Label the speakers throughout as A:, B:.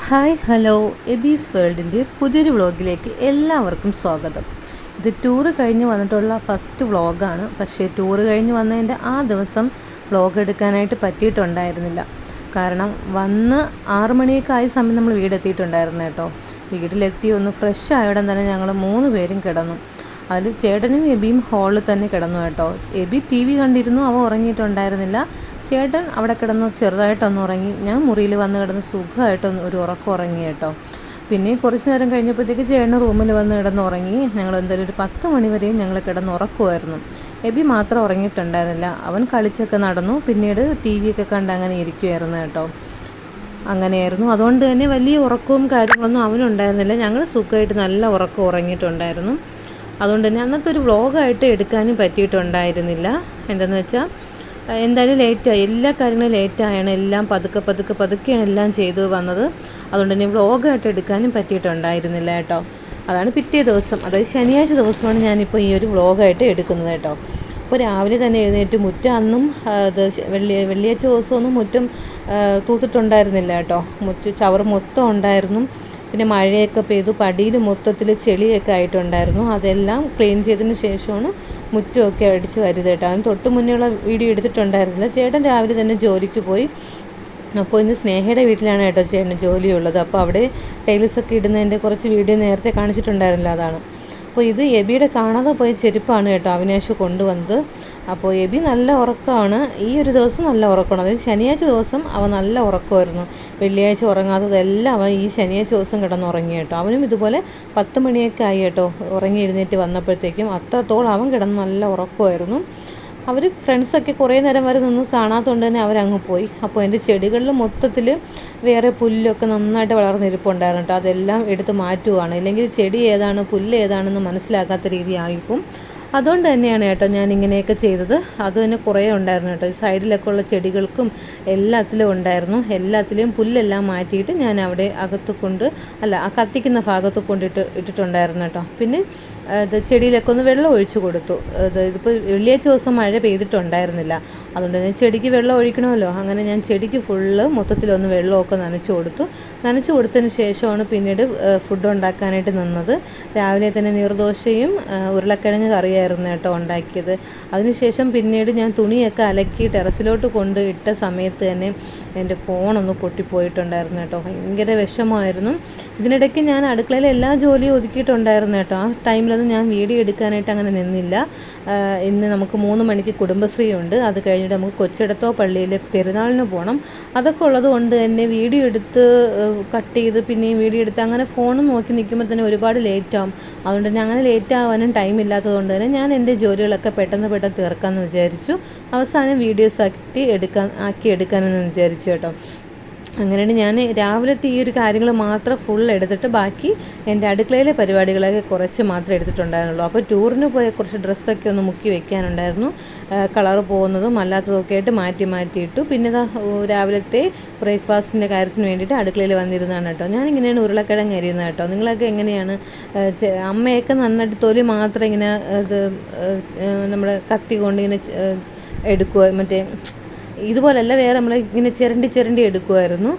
A: Hi hello എബീസ് വേൾഡിൻ്റെ പുതിയൊരു വ്ളോഗിലേക്ക് എല്ലാവർക്കും സ്വാഗതം. ഇത് ടൂറ് കഴിഞ്ഞ് വന്നിട്ടുള്ള ഫസ്റ്റ് വ്ളോഗാണ്. പക്ഷേ ടൂറ് കഴിഞ്ഞ് വന്നതിൻ്റെ ആ ദിവസം വ്ളോഗ് എടുക്കാനായിട്ട് പറ്റിയിട്ടുണ്ടായിരുന്നില്ല. കാരണം വന്ന് 6 മണിയൊക്കെ ആയ സമയം നമ്മൾ വീടെത്തിയിട്ടുണ്ടായിരുന്നു കേട്ടോ. വീട്ടിലെത്തി ഒന്ന് ഫ്രഷ് ആയവിടെ തന്നെ ഞങ്ങൾ 3 പേരും കിടന്നു. അതിൽ ചേട്ടനും എബിയും ഹാളിൽ തന്നെ കിടന്നു കേട്ടോ. എബി TV കണ്ടിരുന്നു, അവ ഉറങ്ങിയിട്ടുണ്ടായിരുന്നില്ല. ചേട്ടൻ അവിടെ കിടന്ന് ചെറുതായിട്ടൊന്ന് ഉറങ്ങി. ഞാൻ മുറിയിൽ വന്ന് കിടന്ന് സുഖമായിട്ടൊന്ന് ഒരു ഉറക്കം ഉറങ്ങി കേട്ടോ. പിന്നെ കുറച്ച് നേരം കഴിഞ്ഞപ്പോഴത്തേക്ക് ചേട്ടൻ റൂമിൽ വന്ന് കിടന്ന് ഉറങ്ങി. ഞങ്ങൾ എന്തായാലും ഒരു 10 മണി വരെയും ഞങ്ങൾ കിടന്ന് ഉറക്കുമായിരുന്നു. എബി മാത്രം ഉറങ്ങിയിട്ടുണ്ടായിരുന്നില്ല. അവൻ കളിച്ചൊക്കെ നടന്നു. പിന്നീട് TV ഒക്കെ കണ്ട് അങ്ങനെ ഇരിക്കുമായിരുന്നു കേട്ടോ. അങ്ങനെയായിരുന്നു. അതുകൊണ്ട് തന്നെ വലിയ ഉറക്കവും കാര്യങ്ങളൊന്നും അവനുണ്ടായിരുന്നില്ല. ഞങ്ങൾ സുഖമായിട്ട് നല്ല ഉറക്കം ഉറങ്ങിയിട്ടുണ്ടായിരുന്നു. അതുകൊണ്ട് തന്നെ അന്നത്തെ ഒരു വ്ളോഗായിട്ട് എടുക്കാനും പറ്റിയിട്ടുണ്ടായിരുന്നില്ല. എന്തെന്ന് വെച്ചാൽ എന്തായാലും ലേറ്റായി, എല്ലാ കാര്യങ്ങളും ലേറ്റായാണ്. എല്ലാം പതുക്കെയാണ് എല്ലാം ചെയ്തു വന്നത്. അതുകൊണ്ട് തന്നെ വ്ളോഗായിട്ട് എടുക്കാനും പറ്റിയിട്ടുണ്ടായിരുന്നില്ല കേട്ടോ. അതാണ് പിറ്റേ ദിവസം, അതായത് ശനിയാഴ്ച ദിവസമാണ് ഞാനിപ്പോൾ ഈ ഒരു വ്ളോഗായിട്ട് എടുക്കുന്നത് കേട്ടോ. അപ്പോൾ രാവിലെ തന്നെ എഴുന്നേറ്റ് മുറ്റം അന്നും അത് വെള്ളിയാഴ്ച ദിവസമൊന്നും മുറ്റം തൂത്തിട്ടുണ്ടായിരുന്നില്ല കേട്ടോ. ചവറ് മൊത്തം ഉണ്ടായിരുന്നു. പിന്നെ മഴയൊക്കെ പെയ്തു, പടിയിൽ മൊത്തത്തിൽ ചെളിയൊക്കെ ആയിട്ടുണ്ടായിരുന്നു. അതെല്ലാം ക്ലീൻ ചെയ്തതിന് ശേഷമാണ് മുറ്റമൊക്കെ അടിച്ച് വരുന്നത് കേട്ടോ. അതിന് തൊട്ട് മുന്നേയുള്ള വീഡിയോ എടുത്തിട്ടുണ്ടായിരുന്നില്ല. ചേട്ടൻ രാവിലെ തന്നെ ജോലിക്ക് പോയി. അപ്പോൾ ഇന്ന് സ്നേഹയുടെ വീട്ടിലാണ് കേട്ടോ ചേട്ടന് ജോലിയുള്ളത്. അപ്പോൾ അവിടെ ടൈൽസൊക്കെ ഇടുന്നതിൻ്റെ കുറച്ച് വീഡിയോ നേരത്തെ കാണിച്ചിട്ടുണ്ടായിരുന്നില്ല, അതാണ്. അപ്പോൾ ഇത് എബിയുടെ കാണാതെ പോയ ചെരുപ്പാണ് കേട്ടോ അവിനാശ് കൊണ്ടുവന്നത്. അപ്പോൾ എബി നല്ല ഉറക്കമാണ്. ഈ ഒരു ദിവസം നല്ല ഉറക്കമാണ്. അതായത് ശനിയാഴ്ച ദിവസം അവൻ നല്ല ഉറക്കമായിരുന്നു. വെള്ളിയാഴ്ച ഉറങ്ങാത്തതെല്ലാം അവൻ ഈ ശനിയാഴ്ച ദിവസം കിടന്നുറങ്ങി കേട്ടോ. അവനും ഇതുപോലെ 10 മണിയൊക്കെ ആയി കേട്ടോ ഉറങ്ങി എഴുന്നേറ്റ് വന്നപ്പോഴത്തേക്കും. അത്രത്തോളം അവൻ കിടന്ന് നല്ല ഉറക്കമായിരുന്നു. അവർ ഫ്രണ്ട്സൊക്കെ കുറേ നേരം വരെ നിന്ന് കാണാത്തതുകൊണ്ട് തന്നെ അവരങ്ങ് പോയി. അപ്പോൾ എൻ്റെ ചെടികളിൽ മൊത്തത്തിൽ വേറെ പുല്ലൊക്കെ നന്നായിട്ട് വളർന്നിരിപ്പുണ്ടായിരുന്നു കേട്ടോ. അതെല്ലാം എടുത്ത് മാറ്റുവാണ്. ഇല്ലെങ്കിൽ ചെടി ഏതാണ് പുല്ല് ഏതാണെന്ന് മനസ്സിലാക്കാത്ത രീതിയായിപ്പോൾ. അതുകൊണ്ട് തന്നെയാണ് കേട്ടോ ഞാൻ ഇങ്ങനെയൊക്കെ ചെയ്തത്. അത് തന്നെ കുറേ ഉണ്ടായിരുന്നു കേട്ടോ. ഈ സൈഡിലൊക്കെ ഉള്ള ചെടികൾക്കും എല്ലാത്തിലും ഉണ്ടായിരുന്നു. എല്ലാത്തിലെയും പുല്ലെല്ലാം മാറ്റിയിട്ട് ഞാൻ അവിടെ ആ കത്തിക്കുന്ന ഭാഗത്ത് ഇട്ടിട്ടുണ്ടായിരുന്നു കേട്ടോ. പിന്നെ ചെടിയിലൊക്കെ ഒന്ന് വെള്ളം ഒഴിച്ചു കൊടുത്തു. ഇതിപ്പോൾ വെള്ളിയാഴ്ച ദിവസം മഴ പെയ്തിട്ടുണ്ടായിരുന്നില്ല. അതുകൊണ്ട് തന്നെ ചെടിക്ക് വെള്ളം ഒഴിക്കണമല്ലോ. അങ്ങനെ ഞാൻ ചെടിക്ക് ഫുള്ള് മൊത്തത്തിലൊന്ന് വെള്ളമൊക്കെ നനച്ചു കൊടുത്തതിന് ശേഷമാണ് പിന്നീട് ഫുഡ് ഉണ്ടാക്കാനായിട്ട് നിന്നത്. രാവിലെ തന്നെ നീർദോശയും ഉരുളക്കിഴങ്ങ് കറിയായിരുന്നു കേട്ടോ ഉണ്ടാക്കിയത്. അതിനുശേഷം പിന്നീട് ഞാൻ തുണിയൊക്കെ അലക്കി ടെറസിലോട്ട് കൊണ്ട് ഇട്ട സമയത്ത് തന്നെ എൻ്റെ ഫോണൊന്ന് പൊട്ടിപ്പോയിട്ടുണ്ടായിരുന്നു കേട്ടോ. ഭയങ്കര വിഷമമായിരുന്നു. ഇതിനിടയ്ക്ക് ഞാൻ അടുക്കളയിലെ എല്ലാ ജോലിയും ഒതുക്കിയിട്ടുണ്ടായിരുന്നു കേട്ടോ. ആ ടൈമിലൊന്നും ഞാൻ വീഡിയോ എടുക്കാനായിട്ട് അങ്ങനെ നിന്നില്ല. ഇന്ന് നമുക്ക് 3 മണിക്ക് കുടുംബശ്രീ ഉണ്ട്. അത് കഴിഞ്ഞിട്ട് നമുക്ക് കൊച്ചിടത്തോ പള്ളിയിൽ പെരുന്നാളിന് പോകണം. അതൊക്കെ ഉള്ളത് കൊണ്ട് തന്നെ വീഡിയോ എടുത്ത് കട്ട് ചെയ്ത് പിന്നെയും വീഡിയോ എടുത്ത് അങ്ങനെ ഫോൺ നോക്കി നിൽക്കുമ്പോൾ തന്നെ ഒരുപാട് ലേറ്റാവും. അതുകൊണ്ട് തന്നെ അങ്ങനെ ലേറ്റ് ആവാനും ടൈം ഇല്ലാത്തതുകൊണ്ട് തന്നെ ഞാൻ എൻ്റെ ജോലികളൊക്കെ പെട്ടെന്ന് തീർക്കാമെന്ന് വിചാരിച്ചു. അവസാനം വീഡിയോസ് ആക്കി എടുക്കാനെന്ന് വിചാരിച്ചു കേട്ടോ. അങ്ങനെയാണ് ഞാൻ രാവിലത്തെ ഈ ഒരു കാര്യങ്ങൾ മാത്രം ഫുൾ എടുത്തിട്ട് ബാക്കി എൻ്റെ അടുക്കളയിലെ പരിപാടികളൊക്കെ കുറച്ച് മാത്രമേ എടുത്തിട്ടുണ്ടായിരുന്നുള്ളൂ. അപ്പോൾ ടൂറിന് പോയ കുറച്ച് ഡ്രസ്സൊക്കെ ഒന്ന് മുക്കി വെക്കാനുണ്ടായിരുന്നു. കളർ പോകുന്നതും അല്ലാത്തതും ഒക്കെ ആയിട്ട് മാറ്റിയിട്ടു. പിന്നെ രാവിലത്തെ ബ്രേക്ക്ഫാസ്റ്റിൻ്റെ കാര്യത്തിന് വേണ്ടിയിട്ട് അടുക്കളയിൽ വന്നിരുന്നതാണ് കേട്ടോ. ഞാനിങ്ങനെയാണ് ഉരുളക്കിഴങ്ങ് അരിയുന്നത് കേട്ടോ. നിങ്ങളൊക്കെ എങ്ങനെയാണ്? അമ്മയൊക്കെ നന്നായിട്ട് തൊലി മാത്രം ഇങ്ങനെ നമ്മുടെ കത്തി കൊണ്ട് ഇങ്ങനെ എടുക്കുക, മറ്റേ ഇതുപോലല്ല, വേറെ നമ്മൾ ഇങ്ങനെ ചിരണ്ടി എടുക്കുമായിരുന്നു.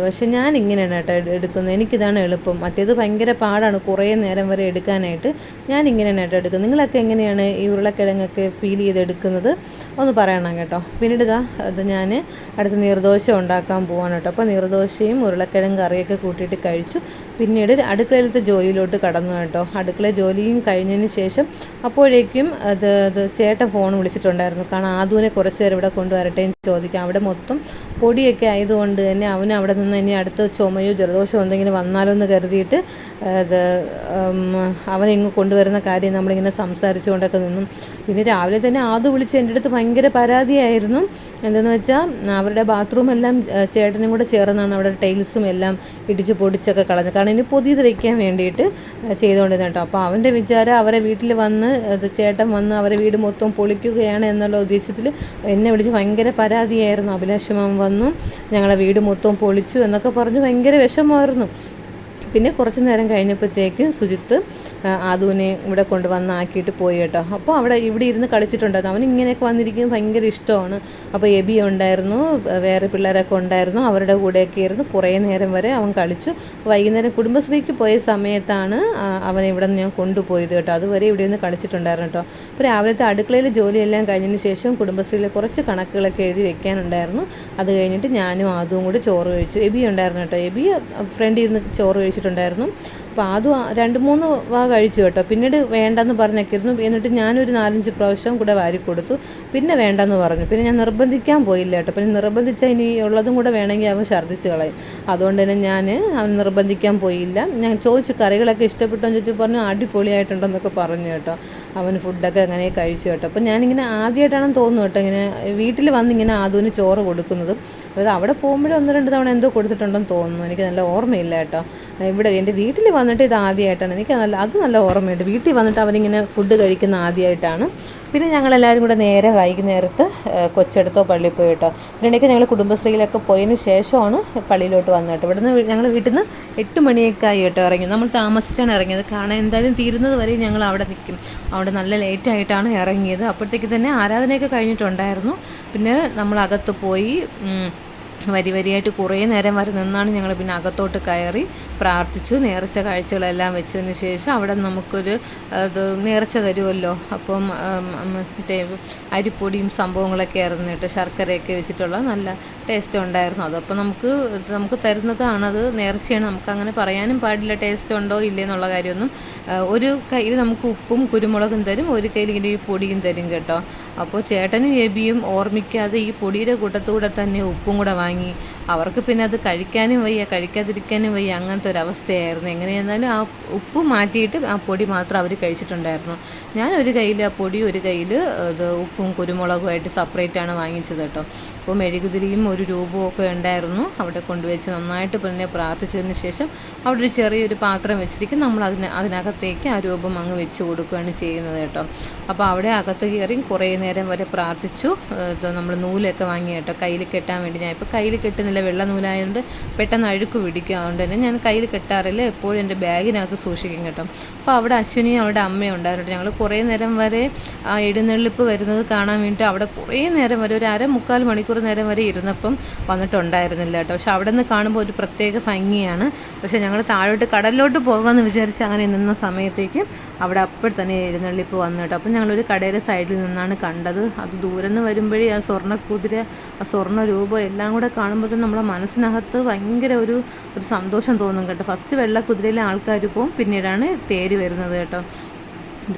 A: പക്ഷെ ഞാൻ ഇങ്ങനെയാണ് കേട്ടോ എടുക്കുന്നത്. എനിക്കിതാണ് എളുപ്പം. മറ്റേത് ഭയങ്കര പാടാണ് കുറേ നേരം വരെ എടുക്കാനായിട്ട്. ഞാൻ ഇങ്ങനെയാണ് കേട്ടോ എടുക്കുന്നത്. നിങ്ങളൊക്കെ എങ്ങനെയാണ് ഈ ഉരുളക്കിഴങ്ങൊക്കെ പീൽ ചെയ്തെടുക്കുന്നത് ഒന്ന് പറയണം കേട്ടോ. പിന്നീട് അത് ഞാൻ അടുത്ത നീർദോശ ഉണ്ടാക്കാൻ പോവാണ് കേട്ടോ. അപ്പോൾ നീർദോശയും ഉരുളക്കിഴങ്ങ് കറിയൊക്കെ കൂട്ടിയിട്ട് കഴിച്ചു. പിന്നീട് അടുക്കളയിലത്തെ ജോലിയിലോട്ട് കടന്നു കേട്ടോ. അടുക്കള ജോലിയും കഴിഞ്ഞതിന് ശേഷം അപ്പോഴേക്കും അത് ചേട്ടൻ ഫോൺ വിളിച്ചിട്ടുണ്ടായിരുന്നു. കാരണം ആദുവിനെ കുറച്ച് നേരം ഇവിടെ കൊണ്ടുവരട്ടെ എന്ന് ചോദിക്കാം. അവിടെ മൊത്തം പൊടിയൊക്കെ ആയതുകൊണ്ട് തന്നെ അവന് അവിടെ നിന്ന് ഇനി അടുത്ത ചുമയോ ജലദോഷമോ എന്തെങ്കിലും വന്നാലോ എന്ന് കരുതിയിട്ട് അവനിങ്ങ് കൊണ്ടുവരുന്ന കാര്യം നമ്മളിങ്ങനെ സംസാരിച്ചുകൊണ്ടൊക്കെ നിന്നും. പിന്നെ രാവിലെ തന്നെ ആദു വിളിച്ച് എൻ്റെ അടുത്ത് ഭയങ്കര പരാതിയായിരുന്നു. എന്തെന്ന് വെച്ചാൽ അവരുടെ ബാത്റൂമെല്ലാം ചേട്ടനും കൂടെ ചേർന്നാണ് അവിടെ ടൈൽസും എല്ലാം ഇടിച്ച് പൊടിച്ചൊക്കെ കളഞ്ഞത്. കാരണം ഇനി പുതിയത് വയ്ക്കാൻ വേണ്ടിയിട്ട് ചെയ്തുകൊണ്ടിരുന്ന കേട്ടോ. അപ്പോൾ അവൻ്റെ വിചാരം അവരെ വീട്ടിൽ വന്ന് ചേട്ടൻ വന്ന് അവരെ വീട് മൊത്തം പൊളിക്കുകയാണ് എന്നുള്ള ഉദ്ദേശത്തിൽ എന്നെ വിളിച്ച് ഭയങ്കര പരാതിയായിരുന്നു. അഭിലാഷമാൻ വന്നു, ഞങ്ങളെ വീട് മൊത്തം പൊളിച്ചു എന്നൊക്കെ പറഞ്ഞ് ഭയങ്കര വിഷമമായിരുന്നു. പിന്നെ കുറച്ച് നേരം കഴിഞ്ഞപ്പോഴത്തേക്കും സുജിത്ത് ആദുവിനെ ഇവിടെ കൊണ്ടുവന്നാക്കിയിട്ട് പോയി കേട്ടോ. അപ്പോൾ ഇവിടെ ഇരുന്ന് കളിച്ചിട്ടുണ്ടായിരുന്നു. അവൻ ഇങ്ങനെയൊക്കെ വന്നിരിക്കും ഭയങ്കര ഇഷ്ടമാണ്. അപ്പോൾ എബി ഉണ്ടായിരുന്നു, വേറെ പിള്ളേരൊക്കെ ഉണ്ടായിരുന്നു, അവരുടെ കൂടെയൊക്കെ ഇരുന്ന് കുറേ നേരം വരെ അവൻ കളിച്ചു. വൈകുന്നേരം കുടുംബശ്രീക്ക് പോയ സമയത്താണ് അവനെ ഇവിടെ നിന്ന് ഞാൻ കൊണ്ടുപോയത് കേട്ടോ. അതുവരെ ഇവിടെ നിന്ന് കളിച്ചിട്ടുണ്ടായിരുന്നു കേട്ടോ. അപ്പോൾ രാവിലത്തെ അടുക്കളയിൽ ജോലിയെല്ലാം കഴിഞ്ഞതിന് ശേഷം കുടുംബശ്രീയിലെ കുറച്ച് കണക്കുകളൊക്കെ എഴുതി വെക്കാനുണ്ടായിരുന്നു. അത് കഴിഞ്ഞിട്ട് ഞാനും ആദുവും കൂടി ചോറ് കഴിച്ചു. എബി ഉണ്ടായിരുന്നു കേട്ടോ. എബി ഫ്രണ്ടിൽ ഇരുന്ന് ചോറ് കഴിച്ചിട്ടുണ്ടായിരുന്നു. അപ്പോൾ ആദ്യം 2-3 വാ കഴിച്ചു കേട്ടോ. പിന്നീട് വേണ്ടെന്ന് പറഞ്ഞേക്കിരുന്നു. എന്നിട്ട് ഞാനൊരു 4-5 പ്രാവശ്യം കൂടെ വാരി കൊടുത്തു. പിന്നെ വേണ്ടെന്ന് പറഞ്ഞു. പിന്നെ ഞാൻ നിർബന്ധിക്കാൻ പോയില്ല കേട്ടോ. പിന്നെ നിർബന്ധിച്ചാൽ ഇനി ഉള്ളതും കൂടെ വേണമെങ്കിൽ അവൻ ഛർദ്ദിച്ച് കളയും. അതുകൊണ്ട് തന്നെ അവൻ നിർബന്ധിക്കാൻ പോയില്ല. ഞാൻ ചോദിച്ചു കറികളൊക്കെ ഇഷ്ടപ്പെട്ടോ എന്ന് ചോദിച്ചു. പറഞ്ഞു അടിപൊളിയായിട്ടുണ്ടെന്നൊക്കെ പറഞ്ഞു കേട്ടോ. അവൻ ഫുഡൊക്കെ അങ്ങനെ കഴിച്ചു കേട്ടോ. അപ്പോൾ ഞാനിങ്ങനെ ആദ്യമായിട്ടാണെന്ന് തോന്നുന്നു കേട്ടോ ഇങ്ങനെ വീട്ടിൽ വന്ന് ഇങ്ങനെ ആദുവിന് ചോറ് കൊടുക്കുന്നത്. അതായത് അവിടെ പോകുമ്പോഴും 1-2 തവണ എന്തോ കൊടുത്തിട്ടുണ്ടെന്ന് തോന്നുന്നു. എനിക്ക് നല്ല ഓർമ്മയില്ല കേട്ടോ. ഇവിടെ എൻ്റെ വീട്ടിൽ വന്നിട്ട് ഇത് ആദ്യമായിട്ടാണ്. എനിക്ക് നല്ല ഓർമ്മയുണ്ട്. വീട്ടിൽ വന്നിട്ട് അവനിങ്ങനെ ഫുഡ് കഴിക്കുന്ന ആദ്യമായിട്ടാണ്. പിന്നെ ഞങ്ങളെല്ലാവരും കൂടെ നേരെ വൈകുന്നേരത്ത് കൊച്ചെടുത്തോ പള്ളിയിൽ പോയി കേട്ടോ. ഇതിനിടയ്ക്ക് ഞങ്ങൾ കുടുംബശ്രീയിലൊക്കെ പോയതിന് ശേഷമാണ് പള്ളിയിലോട്ട് വന്നത് കേട്ടോ. ഇവിടുന്ന് ഞങ്ങൾ വീട്ടിൽ നിന്ന് 8 മണിയൊക്കെ ആയി കേട്ടോ ഇറങ്ങി. നമ്മൾ താമസിച്ചാണ് ഇറങ്ങിയത്. കാണാൻ എന്തായാലും തീരുന്നത് വരെ ഞങ്ങൾ അവിടെ നിൽക്കും. അവിടെ നല്ല ലേറ്റായിട്ടാണ് ഇറങ്ങിയത്. അപ്പോഴത്തേക്ക് തന്നെ ആരാധനയൊക്കെ കഴിഞ്ഞിട്ടുണ്ടായിരുന്നു. പിന്നെ നമ്മൾ അകത്ത് പോയി വരിയായിട്ട് കുറേ നേരം വരെ നിന്നാണ് ഞങ്ങൾ പിന്നെ അകത്തോട്ട് കയറി പ്രാർത്ഥിച്ചു. നേർച്ച കാഴ്ചകളെല്ലാം വെച്ചതിന് ശേഷം അവിടെ നമുക്കൊരു നേർച്ച തരുമല്ലോ. അപ്പം മറ്റേ അരിപ്പൊടിയും സംഭവങ്ങളൊക്കെ ആയിരുന്നു കേട്ടോ. ശർക്കരയൊക്കെ വെച്ചിട്ടുള്ള നല്ല ടേസ്റ്റ് ഉണ്ടായിരുന്നു. അതപ്പോൾ നമുക്ക് തരുന്നതാണത് നേർച്ചയാണ്. നമുക്കങ്ങനെ പറയാനും പാടില്ല ടേസ്റ്റ് ഉണ്ടോ ഇല്ലേ എന്നുള്ള കാര്യമൊന്നും. ഒരു കയ്യിൽ നമുക്ക് ഉപ്പും കുരുമുളകും തരും, ഒരു കയ്യിൽ ഇങ്ങനെ ഈ പൊടിയും തരും കേട്ടോ. അപ്പോൾ ചേട്ടനും എബിയും ഓർമ്മിക്കാതെ ഈ പൊടിയുടെ കൂട്ടത്തൂടെ തന്നെ ഉപ്പും കൂടെ വാങ്ങി. അവർക്ക് പിന്നെ അത് കഴിക്കാനും വയ്യ കഴിക്കാതിരിക്കാനും വയ്യ, അങ്ങനത്തെ ഒരു അവസ്ഥയായിരുന്നു. എങ്ങനെയെന്നാലും ആ ഉപ്പ് മാറ്റിയിട്ട് ആ പൊടി മാത്രം അവർ കഴിച്ചിട്ടുണ്ടായിരുന്നു. ഞാൻ ഒരു കയ്യിൽ ആ പൊടി, ഒരു കയ്യിൽ ഇത് ഉപ്പും കുരുമുളകുമായിട്ട് സെപ്പറേറ്റാണ് വാങ്ങിച്ചത് കേട്ടോ. അപ്പോൾ മെഴുകുതിരിയും ഒരു രൂപവും ഒക്കെ ഉണ്ടായിരുന്നു. അവിടെ കൊണ്ടുവച്ച് നന്നായിട്ട് പിന്നെ പ്രാർത്ഥിച്ചതിന് ശേഷം അവിടെ ഒരു ചെറിയൊരു പാത്രം വെച്ചിരിക്കും. നമ്മൾ അതിനകത്തേക്ക് ആ രൂപം അങ്ങ് വെച്ച് കൊടുക്കുകയാണ് ചെയ്യുന്നത് കേട്ടോ. അപ്പോൾ അവിടെ അകത്ത് കയറി കുറേ നേരം വരെ പ്രാർത്ഥിച്ചു. നമ്മൾ നൂലൊക്കെ വാങ്ങി കേട്ടോ കയ്യിൽ കെട്ടാൻ വേണ്ടി. ഞാൻ ഇപ്പോൾ കയ്യിൽ കെട്ടുന്നില്ല, വെള്ള നൂലായതുകൊണ്ട് പെട്ടെന്ന് അഴുക്ക് പിടിക്കുക. അതുകൊണ്ട് തന്നെ ഞാൻ കയ്യിൽ കെട്ടാറില്ല, എപ്പോഴും എൻ്റെ ബാഗിനകത്ത് സൂക്ഷിക്കും കേട്ടോ. അപ്പോൾ അവിടെ അശ്വിനിയും അവരുടെ അമ്മയും ഉണ്ടായിരുന്നു. ഞങ്ങൾ കുറേ നേരം വരെ ആ എഴുന്നള്ളിപ്പ് വരുന്നത് കാണാൻ വേണ്ടിയിട്ട് അവിടെ കുറേ നേരം വരെ ഒരു 3/4 മണിക്കൂർ നേരം വരെ ഇരുന്നപ്പം വന്നിട്ടുണ്ടായിരുന്നില്ല കേട്ടോ. പക്ഷെ അവിടെ നിന്ന് കാണുമ്പോൾ ഒരു പ്രത്യേക ഭംഗിയാണ്. പക്ഷേ ഞങ്ങൾ താഴോട്ട് കടലിലോട്ട് പോകാമെന്ന് വിചാരിച്ച് അങ്ങനെ നിന്ന സമയത്തേക്കും അവിടെ അപ്പോൾ തന്നെ എഴുന്നള്ളിപ്പ് വന്നു കേട്ടോ. അപ്പം ഞങ്ങളൊരു കടയുടെ സൈഡിൽ നിന്നാണ് കണ്ടത്. അത് ദൂരെ നിന്ന് വരുമ്പോഴേ ആ സ്വർണ്ണക്കുതിര, ആ സ്വർണ്ണ രൂപം എല്ലാം കൂടെ കാണുമ്പോൾ നമ്മളെ മനസ്സിനകത്ത് ഭയങ്കര ഒരു സന്തോഷം തോന്നും കേട്ടോ. ഫസ്റ്റ് വെള്ളക്കുതിരയിലെ ആൾക്കാർ പോവും, പിന്നീടാണ് തേര് വരുന്നത് കേട്ടോ.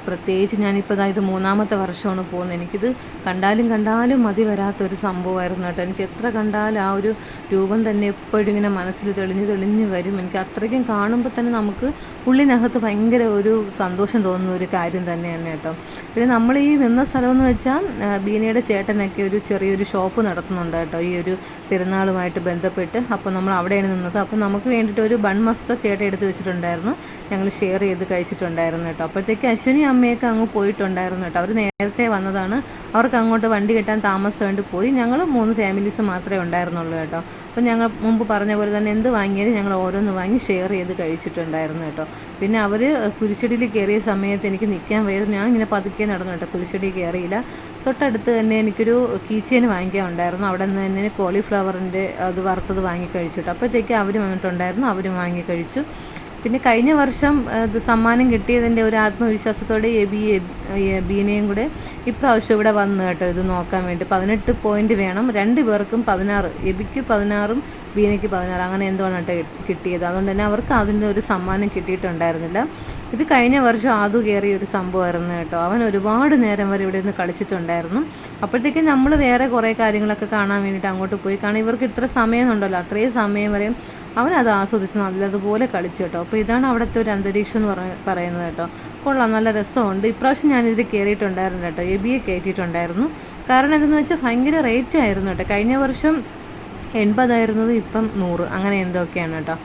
A: പ്രത്യേകിച്ച് ഞാനിപ്പോൾ ഇത് 3ാമത്തെ വർഷമാണ് പോകുന്നത്. എനിക്കിത് കണ്ടാലും മതി വരാത്തൊരു സംഭവമായിരുന്നു കേട്ടോ. എനിക്ക് എത്ര കണ്ടാലും ആ ഒരു രൂപം തന്നെ എപ്പോഴും ഇങ്ങനെ മനസ്സിൽ തെളിഞ്ഞ് വരും. എനിക്ക് അത്രയ്ക്കും കാണുമ്പോൾ തന്നെ നമുക്ക് ഉള്ളിനകത്ത് ഭയങ്കര ഒരു സന്തോഷം തോന്നുന്ന ഒരു കാര്യം തന്നെയാണ് കേട്ടോ. പിന്നെ നമ്മൾ ഈ നിന്ന സ്ഥലമെന്ന് വെച്ചാൽ ബീനയുടെ ചേട്ടനൊക്കെ ഒരു ചെറിയൊരു ഷോപ്പ് നടത്തുന്നുണ്ട് കേട്ടോ ഈ ഒരു പെരുന്നാളുമായിട്ട് ബന്ധപ്പെട്ട്. അപ്പോൾ നമ്മൾ അവിടെയാണ് നിന്നത്. അപ്പോൾ നമുക്ക് വേണ്ടിയിട്ട് ഒരു ബൺ മസ്ക ചേട്ടൻ എടുത്ത് വെച്ചിട്ടുണ്ടായിരുന്നു. ഞങ്ങൾ ഷെയർ ചെയ്ത് കഴിച്ചിട്ടുണ്ടായിരുന്നു കേട്ടോ. അപ്പോഴത്തേക്ക് അശ്വിനി അമ്മയൊക്കെ അങ്ങ് പോയിട്ടുണ്ടായിരുന്നു കേട്ടോ. അവർ നേരത്തെ വന്നതാണ്. അവർക്ക് അങ്ങോട്ട് വണ്ടി കിട്ടാൻ താമസം വേണ്ടി പോയി. ഞങ്ങൾ 3 ഫാമിലീസ് മാത്രമേ ഉണ്ടായിരുന്നുള്ളൂ കേട്ടോ. അപ്പോൾ ഞങ്ങൾ മുമ്പ് പറഞ്ഞ പോലെ തന്നെ എന്ത് വാങ്ങിയാലും ഞങ്ങൾ ഓരോന്ന് വാങ്ങി ഷെയർ ചെയ്ത് കഴിച്ചിട്ടുണ്ടായിരുന്നു കേട്ടോ. പിന്നെ അവർ കുരിശടിയിൽ കയറിയ സമയത്ത് എനിക്ക് നിൽക്കാൻ വയ്യായിരുന്നു. ഞാൻ ഇങ്ങനെ പതുക്കെ നടന്നു കേട്ടോ, കുരിശടി കയറിയില്ല. തൊട്ടടുത്ത് തന്നെ എനിക്കൊരു കീച്ചെയിൻ വാങ്ങിക്കാൻ ഉണ്ടായിരുന്നു. അവിടെ നിന്ന് തന്നെ കോളിഫ്ലവറിൻ്റെ അത് വറുത്തത് വാങ്ങി കഴിച്ചിട്ട് അപ്പോഴത്തേക്ക് അവർ വന്നിട്ടുണ്ടായിരുന്നു, അവരും വാങ്ങി കഴിച്ചു. പിന്നെ കഴിഞ്ഞ വർഷം ഇത് സമ്മാനം കിട്ടിയതിൻ്റെ ഒരു ആത്മവിശ്വാസത്തോടെ ബീനയും കൂടെ ഇപ്രാവശ്യം ഇവിടെ വന്നു കേട്ടോ ഇത് നോക്കാൻ വേണ്ടി. 18 പോയിൻ്റ് വേണം, 2 പേർക്കും 16, എബിക്ക് 16 ബീനയ്ക്ക് 16 അങ്ങനെ എന്തുവാണ് കേട്ടോ കിട്ടിയത്. അതുകൊണ്ട് തന്നെ അവർക്ക് അതിൻ്റെ ഒരു സമ്മാനം കിട്ടിയിട്ടുണ്ടായിരുന്നില്ല. ഇത് കഴിഞ്ഞ വർഷം ആദു കയറിയ ഒരു സംഭവമായിരുന്നു കേട്ടോ. അവൻ ഒരുപാട് നേരം വരെ ഇവിടെ നിന്ന് കളിച്ചിട്ടുണ്ടായിരുന്നു. അപ്പോഴത്തേക്കും നമ്മൾ വേറെ കുറേ കാര്യങ്ങളൊക്കെ കാണാൻ വേണ്ടിയിട്ട് അങ്ങോട്ട് പോയി. കാരണം ഇവർക്ക് ഇത്ര സമയമുണ്ടല്ലോ, അത്രയും സമയം വരെ അവനത് ആസ്വദിച്ച് നല്ലതുപോലെ കളിച്ചു കേട്ടോ. അപ്പോൾ ഇതാണ് അവിടുത്തെ ഒരു അന്തരീക്ഷം എന്ന് പറയുന്നത് കേട്ടോ. കൊള്ളാം, നല്ല രസമുണ്ട്. ഇപ്രാവശ്യം ഞാനിതിൽ കയറിയിട്ടുണ്ടായിരുന്നു കേട്ടോ, എബിയെ കയറ്റിയിട്ടുണ്ടായിരുന്നു. കാരണം എന്തെന്ന് വെച്ചാൽ ഭയങ്കര റേറ്റ് ആയിരുന്നു കേട്ടോ. കഴിഞ്ഞ വർഷം 80 ആയിരുന്നത് ഇപ്പം 100 അങ്ങനെ എന്തൊക്കെയാണ് കേട്ടോ.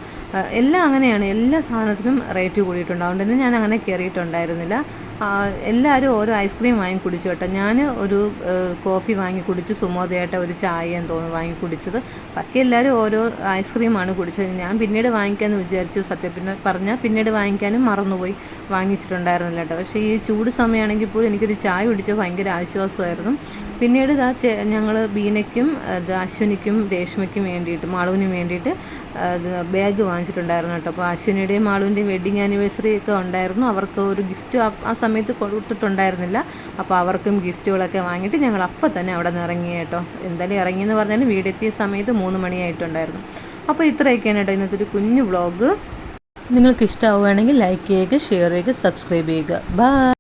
A: എല്ലാം അങ്ങനെയാണ്, എല്ലാ സാധനത്തിനും റേറ്റ് കൂടിയിട്ടുണ്ട്. അതുകൊണ്ട് തന്നെ ഞാൻ അങ്ങനെ കയറിയിട്ടുണ്ടായിരുന്നില്ല. എല്ലാവരും ഓരോ ഐസ്ക്രീം വാങ്ങി കുടിച്ചു കേട്ടോ. ഞാൻ ഒരു കോഫി വാങ്ങി കുടിച്ചു, സുമോദയായിട്ട് ഒരു ചായ എന്ന് തോന്നുന്നു വാങ്ങി കുടിച്ചത്. ബാക്കി എല്ലാവരും ഓരോ ഐസ്ക്രീമാണ് കുടിച്ചത്. ഞാൻ പിന്നീട് വാങ്ങിക്കാമെന്ന് വിചാരിച്ചു, സത്യം പറഞ്ഞാൽ പിന്നീട് വാങ്ങിക്കാനും മറന്നുപോയി, വാങ്ങിച്ചിട്ടുണ്ടായിരുന്നില്ല കേട്ടോ. പക്ഷേ ഈ ചൂട് സമയമാണെങ്കിൽ പോലും എനിക്കൊരു ചായ കുടിച്ചാൽ ഭയങ്കര ആശ്വാസമായിരുന്നു. പിന്നീട് ഞങ്ങൾ ബീനയ്ക്കും അശ്വിനിക്കും രേഷ്മയ്ക്കും വേണ്ടിയിട്ട് മാളുവിനും വേണ്ടിയിട്ട് ബാഗ് വാങ്ങിച്ചിട്ടുണ്ടായിരുന്നു കേട്ടോ. അപ്പോൾ അശ്വിനിയുടെയും മാളുവിൻ്റെയും വെഡ്ഡിങ് ആനിവേഴ്സറി ഒക്കെ ഉണ്ടായിരുന്നു. അവർക്ക് ഒരു ഗിഫ്റ്റ് ആ സമയത്ത് കൊടുത്തിട്ടുണ്ടായിരുന്നില്ല. അപ്പോൾ അവർക്കും ഗിഫ്റ്റുകളൊക്കെ വാങ്ങിയിട്ട് ഞങ്ങൾ അപ്പം തന്നെ അവിടെ നിന്ന് ഇറങ്ങി കേട്ടോ. എന്തായാലും ഇറങ്ങിയെന്ന് പറഞ്ഞാൽ വീടെത്തിയ സമയത്ത് 3 മണിയായിട്ടുണ്ടായിരുന്നു. അപ്പോൾ ഇത്രയൊക്കെയാണ് കേട്ടോ ഇന്നത്തെ ഒരു കുഞ്ഞു വ്ളോഗ്. നിങ്ങൾക്ക് ഇഷ്ടമാവുകയാണെങ്കിൽ ലൈക്ക് ചെയ്യുക, ഷെയർ ചെയ്യുക, സബ്സ്ക്രൈബ് ചെയ്യുക. ബൈ.